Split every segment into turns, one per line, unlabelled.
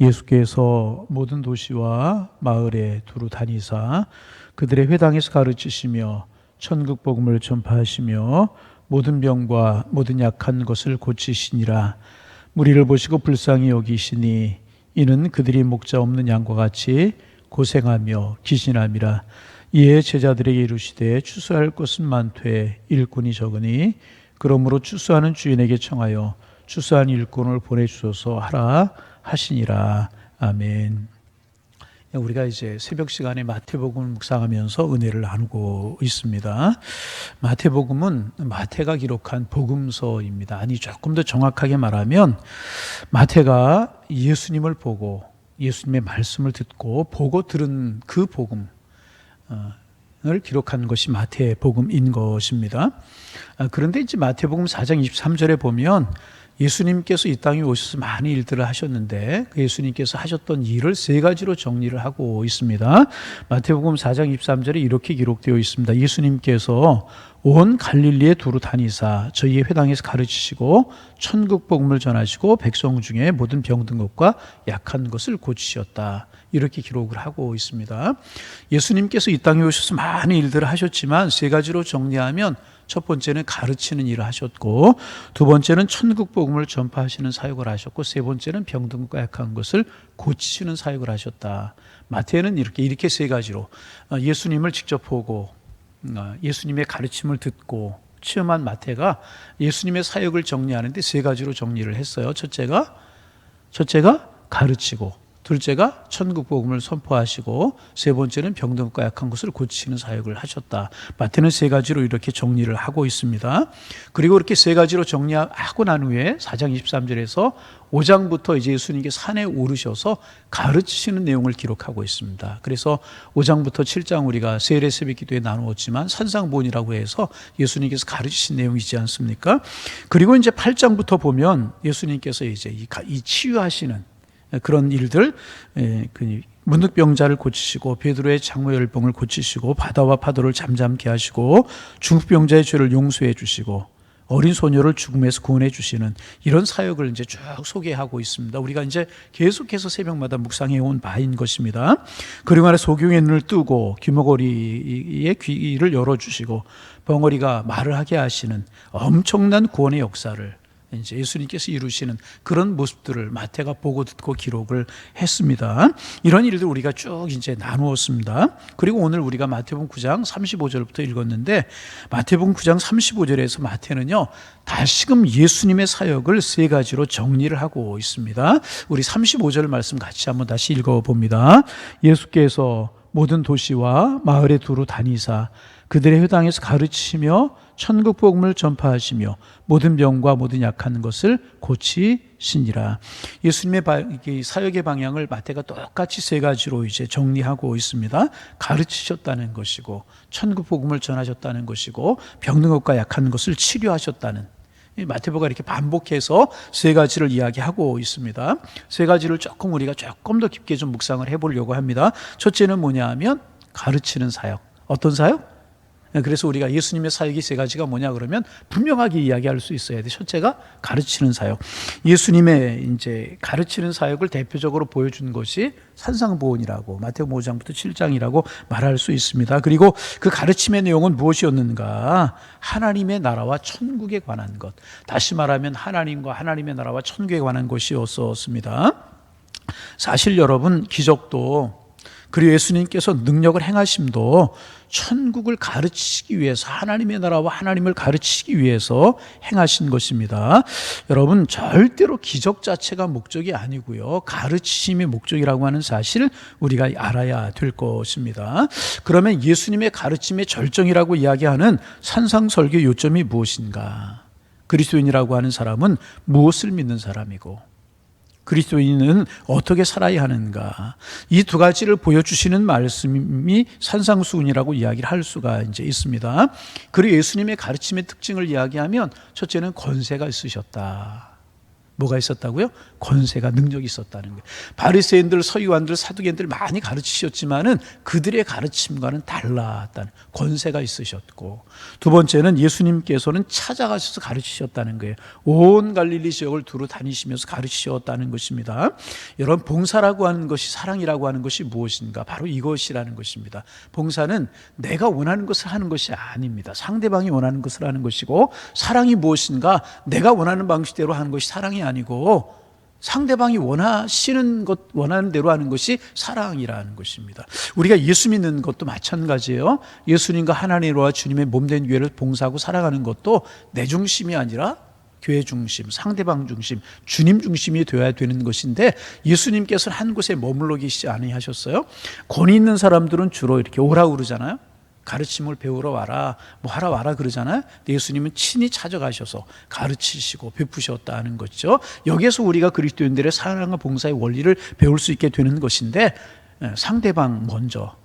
예수께서 모든 도시와 마을에 두루 다니사 그들의 회당에서 가르치시며 천국 복음을 전파하시며 모든 병과 모든 약한 것을 고치시니라. 무리를 보시고 불쌍히 여기시니 이는 그들이 목자 없는 양과 같이 고생하며 기신함이라. 이에 제자들에게 이르시되 추수할 것은 많되 일꾼이 적으니 그러므로 추수하는 주인에게 청하여 추수한 일꾼을 보내주소서 하라 하시니라. 아멘. 우리가 이제 새벽 시간에 마태복음을 묵상하면서 은혜를 나누고 있습니다. 마태복음은 마태가 기록한 복음서입니다. 아니, 조금 더 정확하게 말하면 마태가 예수님을 보고 예수님의 말씀을 듣고 보고 들은 그 복음을 기록한 것이 마태복음인 것입니다. 그런데 이제 마태복음 4장 23절에 보면 예수님께서 이 땅에 오셔서 많은 일들을 하셨는데 그 예수님께서 하셨던 일을 세 가지로 정리를 하고 있습니다. 마태복음 4장 23절에 이렇게 기록되어 있습니다. 예수님께서 온 갈릴리에 두루 다니사 저희의 회당에서 가르치시고 천국 복음을 전하시고 백성 중에 모든 병든 것과 약한 것을 고치셨다. 이렇게 기록을 하고 있습니다. 예수님께서 이 땅에 오셔서 많은 일들을 하셨지만 세 가지로 정리하면 첫 번째는 가르치는 일을 하셨고, 두 번째는 천국 복음을 전파하시는 사역을 하셨고, 세 번째는 병든 것과 약한 것을 고치시는 사역을 하셨다. 마태는 이렇게 세 가지로 예수님을 직접 보고 예수님의 가르침을 듣고 체험한 마태가 예수님의 사역을 정리하는데 세 가지로 정리를 했어요. 첫째가 가르치고, 둘째가 천국 복음을 선포하시고, 세 번째는 병든 것과 약한 것을 고치시는 사역을 하셨다. 마태는 세 가지로 이렇게 정리를 하고 있습니다. 그리고 이렇게 세 가지로 정리하고 난 후에 4장 23절에서 5장부터 이제 예수님께서 산에 오르셔서 가르치시는 내용을 기록하고 있습니다. 그래서 5장부터 7장 우리가 세례 새벽 기도에 나누었지만 산상보훈이라고 해서 예수님께서 가르치신 내용이지 않습니까? 그리고 이제 8장부터 보면 예수님께서 이제 이 치유하시는 그런 일들, 문득병자를 고치시고 베드로의 장모열병을 고치시고 바다와 파도를 잠잠케 하시고 중풍병자의 죄를 용서해 주시고 어린 소녀를 죽음에서 구원해 주시는 이런 사역을 이제 쭉 소개하고 있습니다. 우리가 이제 계속해서 새벽마다 묵상해 온 바인 것입니다. 그리고 안에 소경의 눈을 뜨고 귀머거리의 귀를 열어주시고 벙어리가 말을 하게 하시는 엄청난 구원의 역사를 이제 예수님께서 이루시는 그런 모습들을 마태가 보고 듣고 기록을 했습니다. 이런 일들 우리가 쭉 이제 나누었습니다. 그리고 오늘 우리가 마태복음 9장 35절부터 읽었는데 마태복음 9장 35절에서 마태는요 다시금 예수님의 사역을 세 가지로 정리를 하고 있습니다. 우리 35절 말씀 같이 한번 다시 읽어봅니다. 예수께서 모든 도시와 마을에 두루 다니사 그들의 회당에서 가르치시며 천국 복음을 전파하시며 모든 병과 모든 약한 것을 고치시니라. 예수님의 사역의 방향을 마태가 똑같이 세 가지로 이제 정리하고 있습니다. 가르치셨다는 것이고 천국 복음을 전하셨다는 것이고 병든 것과 약한 것을 치료하셨다는, 마태복음가 이렇게 반복해서 세 가지를 이야기하고 있습니다. 세 가지를 우리가 조금 더 깊게 좀 묵상을 해보려고 합니다. 첫째는 뭐냐 하면 가르치는 사역. 어떤 사역? 그래서 우리가 예수님의 사역이 세 가지가 뭐냐 그러면 분명하게 이야기할 수 있어야 돼. 첫째가 가르치는 사역. 예수님의 이제 가르치는 사역을 대표적으로 보여준 것이 산상보훈이라고 마태복음 5장부터 7장이라고 말할 수 있습니다. 그리고 그 가르침의 내용은 무엇이었는가? 하나님의 나라와 천국에 관한 것. 다시 말하면 하나님과 하나님의 나라와 천국에 관한 것이었습니다. 사실 여러분, 기적도 그리고 예수님께서 능력을 행하심도 천국을 가르치시기 위해서, 하나님의 나라와 하나님을 가르치시기 위해서 행하신 것입니다. 여러분, 절대로 기적 자체가 목적이 아니고요, 가르치심이 목적이라고 하는 사실을 우리가 알아야 될 것입니다. 그러면 예수님의 가르침의 절정이라고 이야기하는 산상설교 요점이 무엇인가? 그리스도인이라고 하는 사람은 무엇을 믿는 사람이고 그리스도인은 어떻게 살아야 하는가? 이 두 가지를 보여주시는 말씀이 산상수훈이라고 이야기를 할 수가 이제 있습니다. 그리고 예수님의 가르침의 특징을 이야기하면 첫째는 권세가 있으셨다. 뭐가 있었다고요? 권세가 능력이 있었다는 거예요. 바리새인들, 서기관들, 사두개인들 많이 가르치셨지만은 그들의 가르침과는 달랐다는 권세가 있으셨고, 두 번째는 예수님께서는 찾아가셔서 가르치셨다는 거예요. 온 갈릴리 지역을 두루 다니시면서 가르치셨다는 것입니다. 여러분, 봉사라고 하는 것이, 사랑이라고 하는 것이 무엇인가? 바로 이것이라는 것입니다. 봉사는 내가 원하는 것을 하는 것이 아닙니다. 상대방이 원하는 것을 하는 것이고, 사랑이 무엇인가? 내가 원하는 방식대로 하는 것이 사랑이 아니고 상대방이 원하시는 것, 원하는 대로 하는 것이 사랑이라는 것입니다. 우리가 예수 믿는 것도 마찬가지예요. 예수님과 하나님과 주님의 몸된 교회를 봉사하고 살아가는 것도 내 중심이 아니라 교회 중심, 상대방 중심, 주님 중심이 되어야 되는 것인데, 예수님께서는 한 곳에 머물러 계시지 아니하셨어요. 권위 있는 사람들은 주로 이렇게 오라고 그러잖아요. 가르침을 배우러 와라, 뭐 하러 와라 그러잖아요. 예수님은 친히 찾아가셔서 가르치시고 베푸셨다는 거죠. 여기에서 우리가 그리스도인들의 사랑과 봉사의 원리를 배울 수 있게 되는 것인데, 상대방 먼저,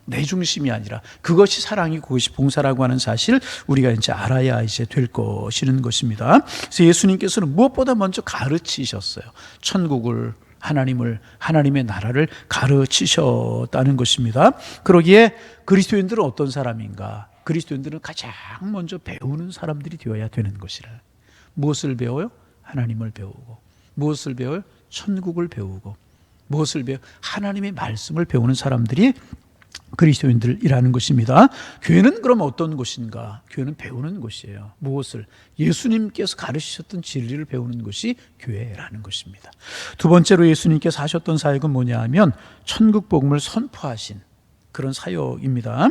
내 중심이 아니라 그것이 사랑이고 그것이 봉사라고 하는 사실 우리가 이제 알아야 이제 될 것이는 것입니다. 그래서 예수님께서는 무엇보다 먼저 가르치셨어요. 천국을, 하나님의 나라를 가르치셨다는 것입니다. 그러기에 그리스도인들은 어떤 사람인가? 그리스도인들은 가장 먼저 배우는 사람들이 되어야 되는 것이라. 무엇을 배워요? 하나님을 배우고. 무엇을 배워요? 천국을 배우고. 무엇을 배워요? 하나님의 말씀을 배우는 사람들이 그리스도인들이라는 것입니다. 교회는 그럼 어떤 곳인가? 교회는 배우는 곳이에요. 무엇을? 예수님께서 가르치셨던 진리를 배우는 것이 교회라는 것입니다. 두 번째로 예수님께서 하셨던 사역은 뭐냐 하면 천국 복음을 선포하신 그런 사역입니다.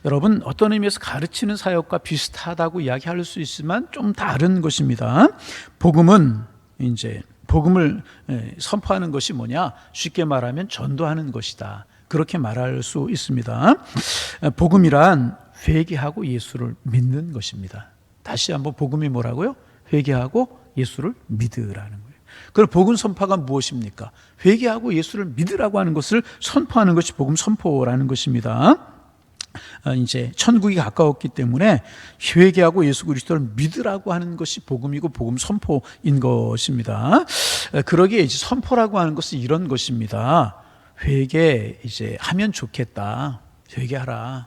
여러분, 어떤 의미에서 가르치는 사역과 비슷하다고 이야기할 수 있지만 좀 다른 것입니다. 복음은 이제 복음을 선포하는 것이 뭐냐? 쉽게 말하면 전도하는 것이다. 그렇게 말할 수 있습니다. 복음이란 회개하고 예수를 믿는 것입니다. 다시 한번, 복음이 뭐라고요? 회개하고 예수를 믿으라는 거예요. 그럼 복음 선포가 무엇입니까? 회개하고 예수를 믿으라고 하는 것을 선포하는 것이 복음 선포라는 것입니다. 이제 천국이 가까웠기 때문에 회개하고 예수 그리스도를 믿으라고 하는 것이 복음이고 복음 선포인 것입니다. 그러기에 이제 선포라고 하는 것은 이런 것입니다. 회개 이제 하면 좋겠다. 회개하라.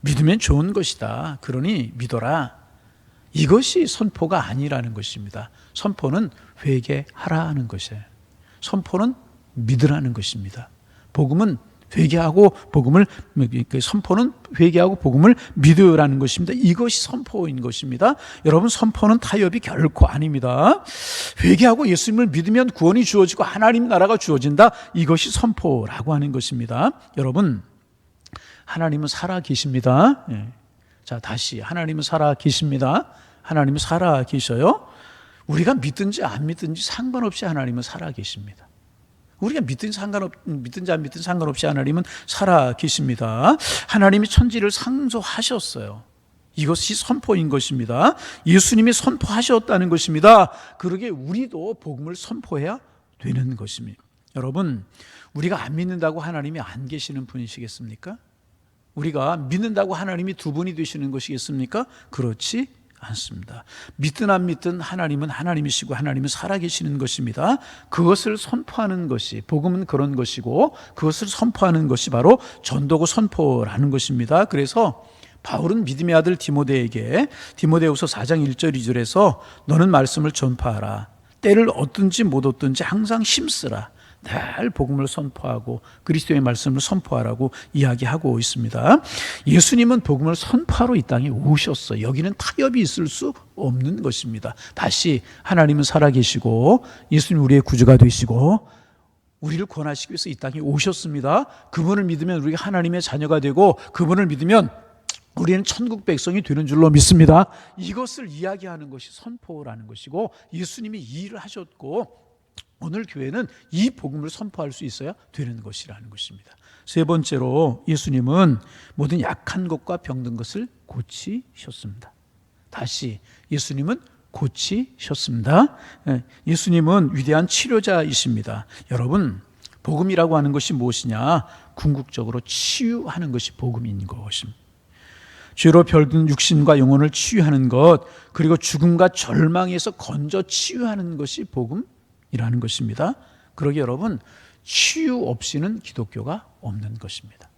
믿으면 좋은 것이다. 그러니 믿어라. 이것이 선포가 아니라는 것입니다. 선포는 회개하라는 것이에요. 선포는 믿으라는 것입니다. 복음은 회개하고 복음을, 선포는 회개하고 복음을 믿으라는 것입니다. 이것이 선포인 것입니다. 여러분, 선포는 타협이 결코 아닙니다. 회개하고 예수님을 믿으면 구원이 주어지고 하나님 나라가 주어진다. 이것이 선포라고 하는 것입니다. 여러분, 하나님은 살아 계십니다. 자, 다시, 하나님은 살아 계십니다. 하나님은 살아 계셔요. 우리가 믿든지 안 믿든지 상관없이 하나님은 살아 계십니다. 우리가 믿든지 안 믿든지 상관없이 하나님은 살아 계십니다. 하나님이 천지를 창조하셨어요. 이것이 선포인 것입니다. 예수님이 선포하셨다는 것입니다. 그러기에 우리도 복음을 선포해야 되는 것입니다. 여러분, 우리가 안 믿는다고 하나님이 안 계시는 분이시겠습니까? 우리가 믿는다고 하나님이 두 분이 되시는 것이겠습니까? 그렇지 않습니다. 믿든 안 믿든 하나님은 하나님이시고 하나님은 살아계시는 것입니다. 그것을 선포하는 것이, 복음은 그런 것이고 그것을 선포하는 것이 바로 전도고 선포라는 것입니다. 그래서 바울은 믿음의 아들 디모데에게 디모데후서 4장 1절 2절에서 너는 말씀을 전파하라. 때를 얻든지 못 얻든지 항상 힘쓰라. 늘 복음을 선포하고 그리스도의 말씀을 선포하라고 이야기하고 있습니다. 예수님은 복음을 선포하러 이 땅에 오셨어요. 여기는 타협이 있을 수 없는 것입니다. 다시, 하나님은 살아계시고 예수님 우리의 구주가 되시고 우리를 구원하시기 위해서 이 땅에 오셨습니다. 그분을 믿으면 우리가 하나님의 자녀가 되고 그분을 믿으면 우리는 천국 백성이 되는 줄로 믿습니다. 이것을 이야기하는 것이 선포라는 것이고 예수님이 이 일을 하셨고 오늘 교회는 이 복음을 선포할 수 있어야 되는 것이라는 것입니다. 세 번째로 예수님은 모든 약한 것과 병든 것을 고치셨습니다. 다시, 예수님은 고치셨습니다. 예수님은 위대한 치료자이십니다. 여러분, 복음이라고 하는 것이 무엇이냐? 궁극적으로 치유하는 것이 복음인 것입니다. 죄로 별든 육신과 영혼을 치유하는 것, 그리고 죽음과 절망에서 건져 치유하는 것이 복음입니다. 마련이라는 것입니다. 그러기 여러분, 치유 없이는 기독교가 없는 것입니다.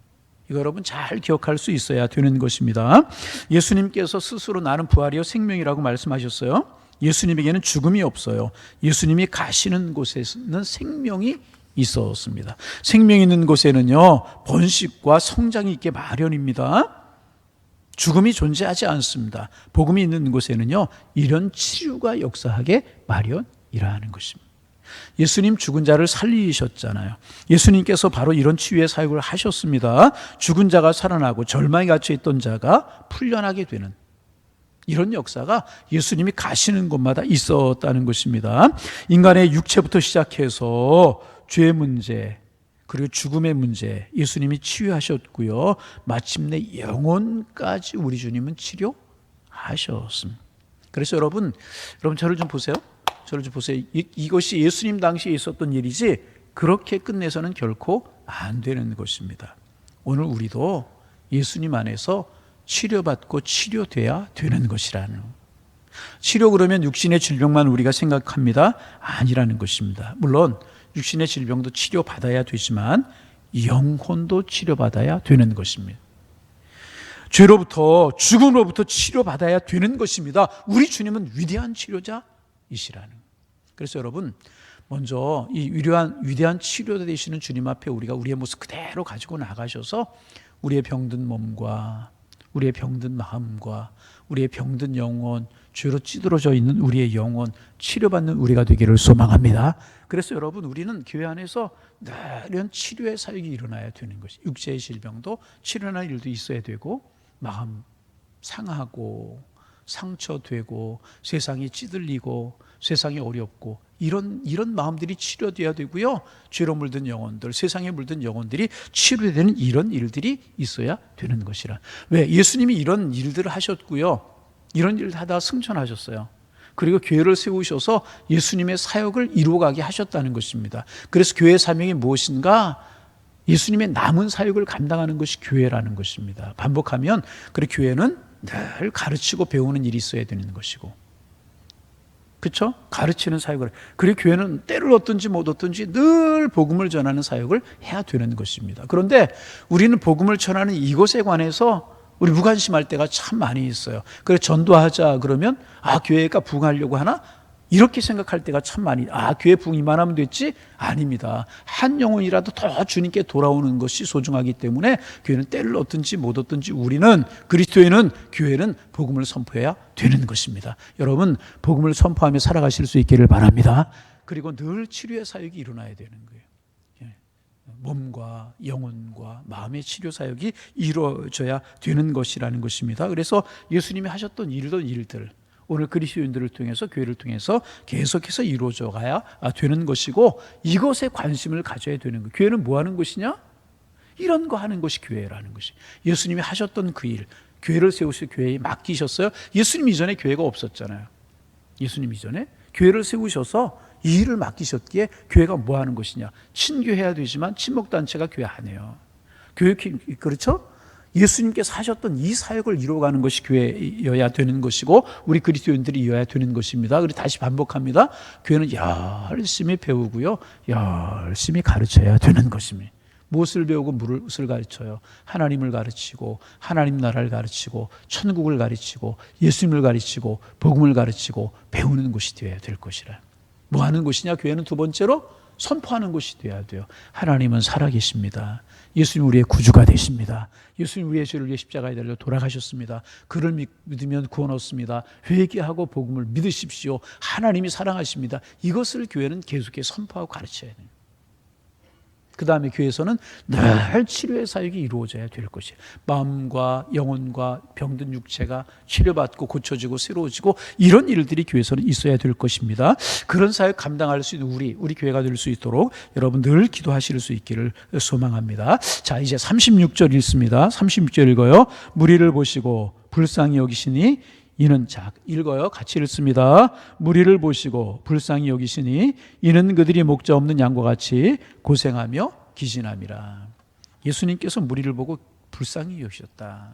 이거 여러분 잘 기억할 수 있어야 되는 것입니다. 예수님께서 스스로 나는 부활이요 생명이라고 말씀하셨어요. 예수님에게는 죽음이 없어요. 예수님이 가시는 곳에는 생명이 있었습니다. 생명이 있는 곳에는요, 번식과 성장이 있게 마련입니다. 죽음이 존재하지 않습니다. 복음이 있는 곳에는요, 이런 치유가 역사하게 마련이라는 것입니다. 예수님 죽은 자를 살리셨잖아요. 예수님께서 바로 이런 치유의 사역을 하셨습니다. 죽은 자가 살아나고 절망에 갇혀있던 자가 풀려나게 되는 이런 역사가 예수님이 가시는 곳마다 있었다는 것입니다. 인간의 육체부터 시작해서 죄의 문제, 그리고 죽음의 문제 예수님이 치유하셨고요. 마침내 영혼까지 우리 주님은 치료하셨습니다. 그래서 여러분 저를 좀 보세요. 저를 좀 보세요. 이것이 예수님 당시에 있었던 일이지 그렇게 끝내서는 결코 안 되는 것입니다. 오늘 우리도 예수님 안에서 치료받고 치료돼야 되는 것이라는, 치료 그러면 육신의 질병만 우리가 생각합니다. 아니라는 것입니다. 물론 육신의 질병도 치료받아야 되지만 영혼도 치료받아야 되는 것입니다. 죄로부터, 죽음으로부터 치료받아야 되는 것입니다. 우리 주님은 위대한 치료자이시라는. 그래서 여러분, 먼저 이 위대한 치료자 되시는 주님 앞에 우리가 우리의 모습 그대로 가지고 나가셔서 우리의 병든 몸과 우리의 병든 마음과 우리의 병든 영혼, 죄로 찌들어져 있는 우리의 영혼 치료받는 우리가 되기를 소망합니다. 그래서 여러분, 우리는 교회 안에서 이런 치료의 사역이 일어나야 되는 것이, 육체의 질병도 치료하는 일도 있어야 되고, 마음 상하고 상처되고 세상이 찌들리고 세상이 어렵고 이런 마음들이 치료돼야 되고요. 죄로 물든 영혼들, 세상에 물든 영혼들이 치료되는 이런 일들이 있어야 되는 것이라. 왜? 예수님이 이런 일들을 하셨고요. 이런 일을 하다가 승천하셨어요. 그리고 교회를 세우셔서 예수님의 사역을 이루어가게 하셨다는 것입니다. 그래서 교회의 사명이 무엇인가? 예수님의 남은 사역을 감당하는 것이 교회라는 것입니다. 반복하면 그래 교회는 늘 가르치고 배우는 일이 있어야 되는 것이고, 그렇죠? 가르치는 사역을. 그리고 교회는 때를 얻든지 못 얻든지 늘 복음을 전하는 사역을 해야 되는 것입니다. 그런데 우리는 복음을 전하는 이것에 관해서 우리 무관심할 때가 참 많이 있어요. 그래서 전도하자 그러면 교회가 부흥하려고 하나? 이렇게 생각할 때가 참 많이, 교회 부흥 이만하면 됐지? 아닙니다. 한 영혼이라도 더 주님께 돌아오는 것이 소중하기 때문에 교회는 때를 얻든지 못 얻든지 우리는, 그리스도인은, 교회는 복음을 선포해야 되는 것입니다. 여러분, 복음을 선포하며 살아가실 수 있기를 바랍니다. 그리고 늘 치료의 사역이 일어나야 되는 거예요. 몸과 영혼과 마음의 치료 사역이 이루어져야 되는 것이라는 것입니다. 그래서 예수님이 하셨던 일들, 오늘 그리스도인들을 통해서, 교회를 통해서 계속해서 이루어져 가야 되는 것이고, 이것에 관심을 가져야 되는 거예요. 교회는 뭐 하는 것이냐? 이런 거 하는 것이 교회라는 것이. 예수님이 하셨던 그 일, 교회를 세우셔서 교회에 맡기셨어요. 예수님 이전에 교회가 없었잖아요. 예수님 이전에 교회를 세우셔서 이 일을 맡기셨기에 교회가 뭐 하는 것이냐? 친교해야 되지만 친목단체가 교회 안 해요. 교회, 그렇죠? 예수님께서 하셨던 이 사역을 이루어가는 것이 교회여야 되는 것이고, 우리 그리스도인들이 이어야 되는 것입니다. 그리고 다시 반복합니다. 교회는 열심히 배우고요, 열심히 가르쳐야 되는 것입니다. 무엇을 배우고 무엇을 가르쳐요? 하나님을 가르치고, 하나님 나라를 가르치고, 천국을 가르치고, 예수님을 가르치고, 복음을 가르치고, 배우는 곳이 되어야 될 것이라. 뭐 하는 곳이냐? 교회는 두 번째로 선포하는 곳이 되어야 돼요. 하나님은 살아계십니다. 예수님 우리의 구주가 되십니다. 예수님 우리의 죄를 위해 십자가에 달려 돌아가셨습니다. 그를 믿으면 구원 얻습니다. 회개하고 복음을 믿으십시오. 하나님이 사랑하십니다. 이것을 교회는 계속해서 선포하고 가르쳐야 돼요. 그 다음에 교회에서는 늘 치료의 사역이 이루어져야 될 것이에요. 마음과 영혼과 병든 육체가 치료받고 고쳐지고 새로워지고 이런 일들이 교회에서는 있어야 될 것입니다. 그런 사역 감당할 수 있는 우리 교회가 될 수 있도록 여러분 늘 기도하실 수 있기를 소망합니다. 자, 이제 36절 읽습니다. 36절 읽어요. 무리를 보시고 불쌍히 여기시니 이는 읽어요. 같이 읽습니다. 무리를 보시고 불쌍히 여기시니 이는 그들이 목자 없는 양과 같이 고생하며 기진함이라. 예수님께서 무리를 보고 불쌍히 여기셨다.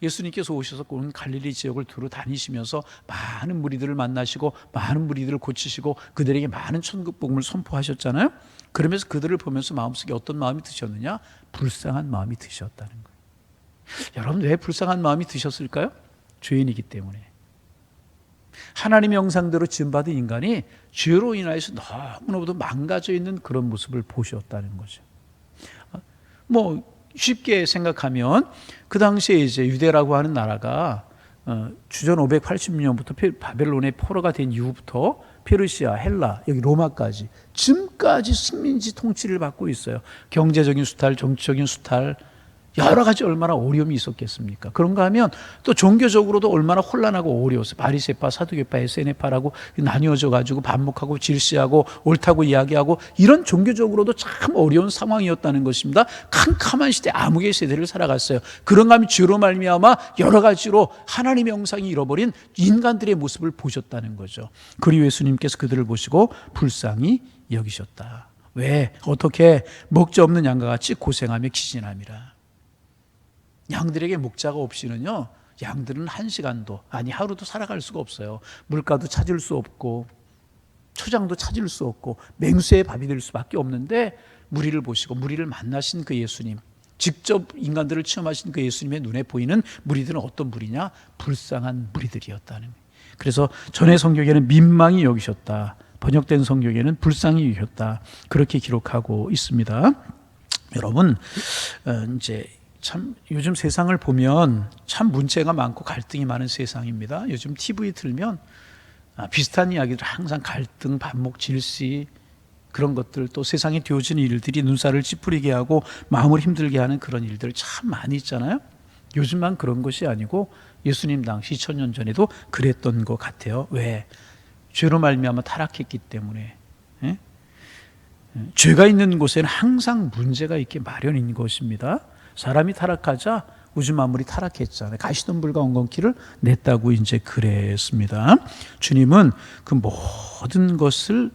예수님께서 오셔서 온 갈릴리 지역을 두루 다니시면서 많은 무리들을 만나시고 많은 무리들을 고치시고 그들에게 많은 천국 복음을 선포하셨잖아요. 그러면서 그들을 보면서 마음속에 어떤 마음이 드셨느냐? 불쌍한 마음이 드셨다는 거예요. 여러분, 왜 불쌍한 마음이 드셨을까요? 죄인이기 때문에. 하나님의 형상대로 지음받은 인간이 죄로 인하여서 너무나도 망가져 있는 그런 모습을 보셨다는 거죠. 쉽게 생각하면 그 당시에 이제 유대라고 하는 나라가 주전 580년부터 바벨론의 포로가 된 이후부터 페르시아, 헬라, 여기 로마까지 지금까지 식민지 통치를 받고 있어요. 경제적인 수탈, 정치적인 수탈, 여러 가지 얼마나 어려움이 있었겠습니까? 그런가 하면 또 종교적으로도 얼마나 혼란하고 어려웠어요. 바리새파, 사두개파, 에세네파라고 나뉘어져 가지고 반목하고 질시하고 옳다고 이야기하고 이런 종교적으로도 참 어려운 상황이었다는 것입니다. 캄캄한 시대, 암흑의 세대를 살아갔어요. 그런가 하면 죄로 말미암아 여러 가지로 하나님의 형상이 잃어버린 인간들의 모습을 보셨다는 거죠. 그리고 예수님께서 그들을 보시고 불쌍히 여기셨다. 왜? 어떻게? 먹지 없는 양과 같이 고생하며 기진함이라. 양들에게 목자가 없이는요, 양들은 한 시간도, 아니 하루도 살아갈 수가 없어요. 물가도 찾을 수 없고 초장도 찾을 수 없고 맹수의 밥이 될 수밖에 없는데, 무리를 보시고 무리를 만나신 그 예수님, 직접 인간들을 체험하신 그 예수님의 눈에 보이는 무리들은 어떤 무리냐? 불쌍한 무리들이었다는 거예요. 그래서 전의 성경에는 민망히 여기셨다, 번역된 성경에는 불쌍히 여기셨다, 그렇게 기록하고 있습니다. 여러분, 이제 참 요즘 세상을 보면 참 문제가 많고 갈등이 많은 세상입니다. 요즘 TV 틀면 비슷한 이야기들, 항상 갈등, 반목, 질시, 그런 것들, 또 세상에 되어지는 일들이 눈살을 찌푸리게 하고 마음을 힘들게 하는 그런 일들 참 많이 있잖아요. 요즘만 그런 것이 아니고 예수님 당시 2000년 전에도 그랬던 것 같아요. 왜? 죄로 말미암아 타락했기 때문에. 죄가 있는 곳에는 항상 문제가 있게 마련인 것입니다. 사람이 타락하자 우주 만물이 타락했잖아요. 가시덤불과 엉겅퀴를 냈다고 이제 그랬습니다. 주님은 그 모든 것을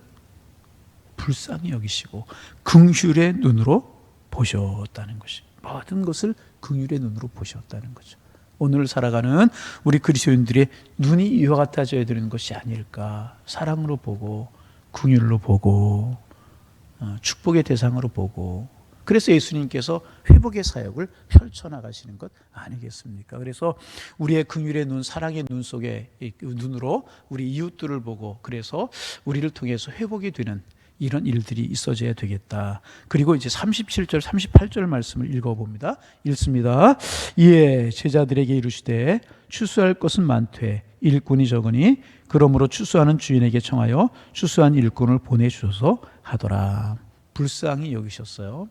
불쌍히 여기시고 긍휼의 눈으로 보셨다는 것입니다. 모든 것을 긍휼의 눈으로 보셨다는 거죠. 오늘 살아가는 우리 그리스도인들의 눈이 이와 같아져야 되는 것이 아닐까. 사랑으로 보고 긍휼로 보고 축복의 대상으로 보고, 그래서 예수님께서 회복의 사역을 펼쳐나가시는 것 아니겠습니까? 그래서 우리의 긍휼의 눈, 사랑의 눈 속에 눈으로 우리 이웃들을 보고, 그래서 우리를 통해서 회복이 되는 이런 일들이 있어져야 되겠다. 그리고 이제 37절, 38절 말씀을 읽어봅니다. 읽습니다. 이에 제자들에게 이르시되 추수할 것은 많되 일꾼이 적으니 그러므로 추수하는 주인에게 청하여 추수한 일꾼을 보내주소서 하더라. 불쌍히 여기셨어요.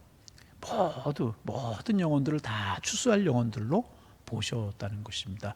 모든 영혼들을 다 추수할 영혼들로 보셨다는 것입니다.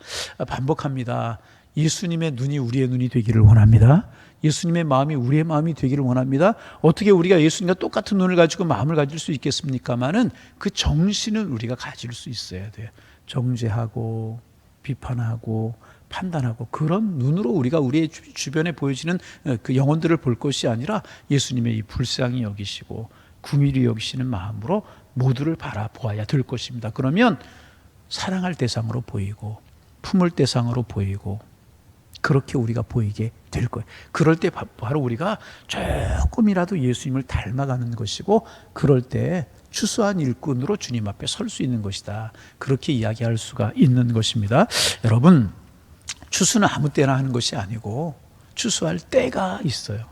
반복합니다. 예수님의 눈이 우리의 눈이 되기를 원합니다. 예수님의 마음이 우리의 마음이 되기를 원합니다. 어떻게 우리가 예수님과 똑같은 눈을 가지고 마음을 가질 수 있겠습니까마는 그 정신을 우리가 가질 수 있어야 돼요. 정죄하고 비판하고 판단하고 그런 눈으로 우리가 우리의 주변에 보여지는 그 영혼들을 볼 것이 아니라 예수님의 이 불쌍히 여기시고 긍휼히 여기시는 마음으로 모두를 바라보아야 될 것입니다. 그러면 사랑할 대상으로 보이고 품을 대상으로 보이고 그렇게 우리가 보이게 될 거예요. 그럴 때 바로 우리가 조금이라도 예수님을 닮아가는 것이고, 그럴 때 추수한 일꾼으로 주님 앞에 설 수 있는 것이다. 그렇게 이야기할 수가 있는 것입니다. 여러분, 추수는 아무 때나 하는 것이 아니고 추수할 때가 있어요.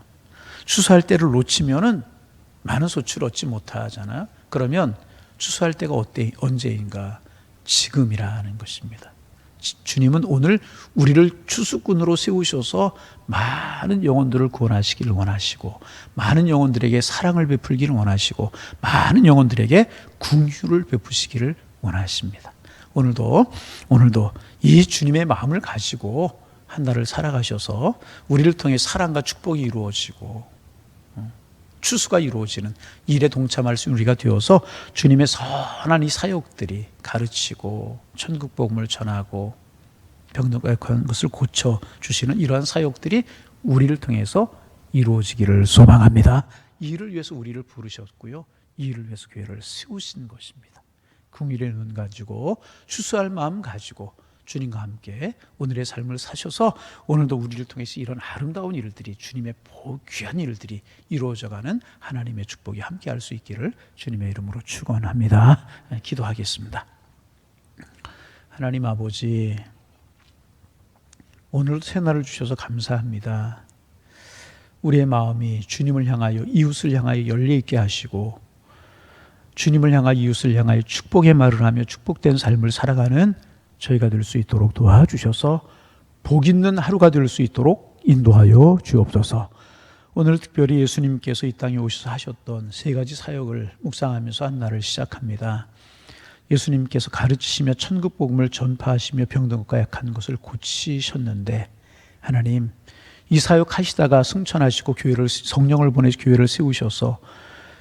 추수할 때를 놓치면은 많은 소출을 얻지 못하잖아요. 그러면 추수할 때가 언제인가? 지금이라는 것입니다. 주님은 오늘 우리를 추수꾼으로 세우셔서 많은 영혼들을 구원하시기를 원하시고, 많은 영혼들에게 사랑을 베풀기를 원하시고, 많은 영혼들에게 긍휼을 베푸시기를 원하십니다. 오늘도 이 주님의 마음을 가지고 한 달을 살아가셔서 우리를 통해 사랑과 축복이 이루어지고 추수가 이루어지는 일에 동참할 수 있는 우리가 되어서 주님의 선한 이 사역들이 가르치고 천국 복음을 전하고 병든 것을 고쳐주시는 이러한 사역들이 우리를 통해서 이루어지기를 소망합니다. 이 일을 위해서 우리를 부르셨고요, 이 일을 위해서 교회를 세우신 것입니다. 긍휼의 눈 가지고 추수할 마음 가지고 주님과 함께 오늘의 삶을 사셔서 오늘도 우리를 통해서 이런 아름다운 일들이 주님의 귀한 일들이 이루어져가는 하나님의 축복이 함께할 수 있기를 주님의 이름으로 축원합니다. 기도하겠습니다. 하나님 아버지, 오늘도 새날을 주셔서 감사합니다. 우리의 마음이 주님을 향하여 이웃을 향하여 열려있게 하시고 주님을 향하여 이웃을 향하여 축복의 말을 하며 축복된 삶을 살아가는 저희가 될 수 있도록 도와주셔서 복 있는 하루가 될 수 있도록 인도하여 주옵소서. 오늘 특별히 예수님께서 이 땅에 오셔서 하셨던 세 가지 사역을 묵상하면서 한 날을 시작합니다. 예수님께서 가르치시며 천국 복음을 전파하시며 병든 것과 약한 것을 고치셨는데 하나님, 이 사역 하시다가 승천하시고 성령을 보내서 교회를 세우셔서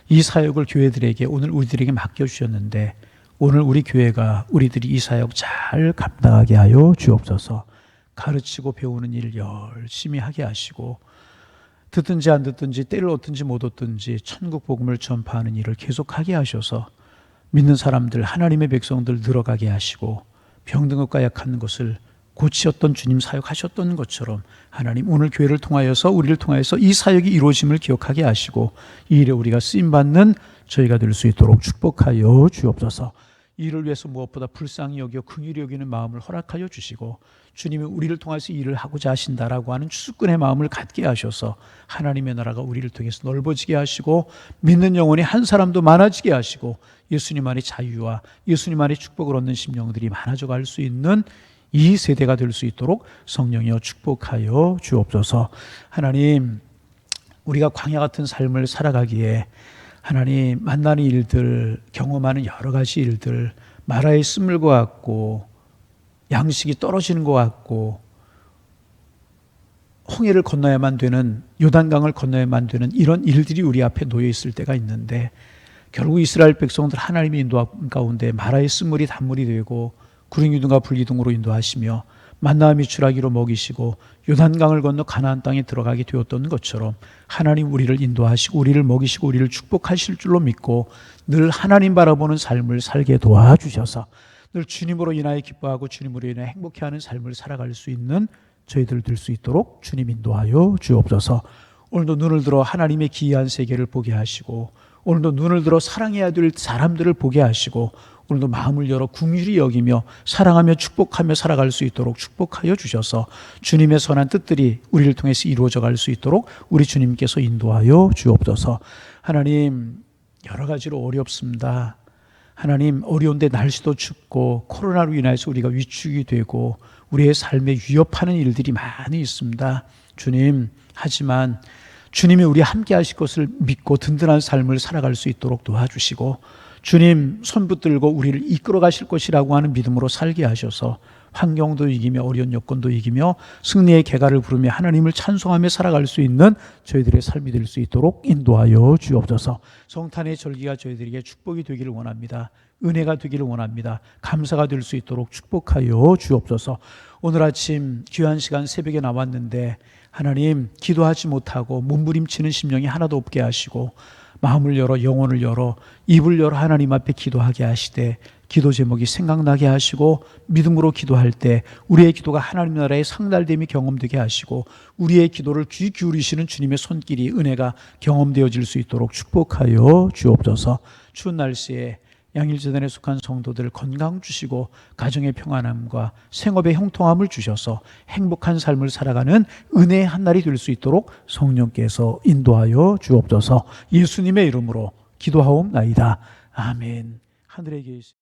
이 사역을 교회들에게 오늘 우리들에게 맡겨주셨는데 오늘 우리 교회가 우리들이 이 사역 잘 감당하게 하여 주옵소서. 가르치고 배우는 일 열심히 하게 하시고 듣든지 안 듣든지 때를 얻든지 못 얻든지 천국 복음을 전파하는 일을 계속하게 하셔서 믿는 사람들, 하나님의 백성들 늘어가게 하시고 병든 것과 약한 것을 고치셨던 주님 사역하셨던 것처럼 하나님 오늘 교회를 통하여서 우리를 통하여서 이 사역이 이루어짐을 기억하게 하시고 이 일에 우리가 쓰임받는 저희가 될 수 있도록 축복하여 주옵소서. 이 일을 위해서 무엇보다 불쌍히 여겨 긍휼히 여기는 마음을 허락하여 주시고 주님이 우리를 통해서 일을 하고자 하신다라고 하는 추수꾼의 마음을 갖게 하셔서 하나님의 나라가 우리를 통해서 넓어지게 하시고 믿는 영혼이 한 사람도 많아지게 하시고 예수님 안의 자유와 예수님 안의 축복을 얻는 심령들이 많아져 갈 수 있는 이 세대가 될 수 있도록 성령이여 축복하여 주옵소서. 하나님, 우리가 광야 같은 삶을 살아가기에 하나님 만나는 일들, 경험하는 여러 가지 일들, 마라에 쓴물 것 같고 양식이 떨어지는 것 같고 홍해를 건너야만 되는, 요단강을 건너야만 되는 이런 일들이 우리 앞에 놓여 있을 때가 있는데 결국 이스라엘 백성들 하나님의 인도함 가운데 마라의 쓴물이 단물이 되고 구름기둥과 불기둥으로 인도하시며 만나와 미추라기로 먹이시고 요단강을 건너 가나안 땅에 들어가게 되었던 것처럼 하나님 우리를 인도하시고 우리를 먹이시고 우리를 축복하실 줄로 믿고 늘 하나님 바라보는 삶을 살게 도와주셔서 늘 주님으로 인하여 기뻐하고 주님으로 인하여 행복해하는 삶을 살아갈 수 있는 저희들 될 수 있도록 주님 인도하여 주옵소서. 오늘도 눈을 들어 하나님의 기이한 세계를 보게 하시고 오늘도 눈을 들어 사랑해야 될 사람들을 보게 하시고 오늘도 마음을 열어 긍휼히 여기며 사랑하며 축복하며 살아갈 수 있도록 축복하여 주셔서 주님의 선한 뜻들이 우리를 통해서 이루어져 갈 수 있도록 우리 주님께서 인도하여 주옵소서. 하나님, 여러 가지로 어렵습니다. 하나님, 어려운데 날씨도 춥고 코로나로 인해서 우리가 위축이 되고 우리의 삶에 위협하는 일들이 많이 있습니다. 주님, 하지만 주님이 우리 함께 하실 것을 믿고 든든한 삶을 살아갈 수 있도록 도와주시고 주님 손 붙들고 우리를 이끌어 가실 것이라고 하는 믿음으로 살게 하셔서 환경도 이기며 어려운 여건도 이기며 승리의 개가를 부르며 하나님을 찬송하며 살아갈 수 있는 저희들의 삶이 될 수 있도록 인도하여 주옵소서. 성탄의 절기가 저희들에게 축복이 되기를 원합니다. 은혜가 되기를 원합니다. 감사가 될 수 있도록 축복하여 주옵소서. 오늘 아침 귀한 시간 새벽에 나왔는데 하나님 기도하지 못하고 몸부림치는 심령이 하나도 없게 하시고 마음을 열어 영혼을 열어 입을 열어 하나님 앞에 기도하게 하시되 기도 제목이 생각나게 하시고 믿음으로 기도할 때 우리의 기도가 하나님 나라의 상달됨이 경험되게 하시고 우리의 기도를 귀 기울이시는 주님의 손길이 은혜가 경험되어질 수 있도록 축복하여 주옵소서. 추운 날씨에 양일재단에 속한 성도들 건강 주시고 가정의 평안함과 생업의 형통함을 주셔서 행복한 삶을 살아가는 은혜의 한날이 될 수 있도록 성령께서 인도하여 주옵소서. 예수님의 이름으로 기도하옵나이다. 아멘. 하늘에 계신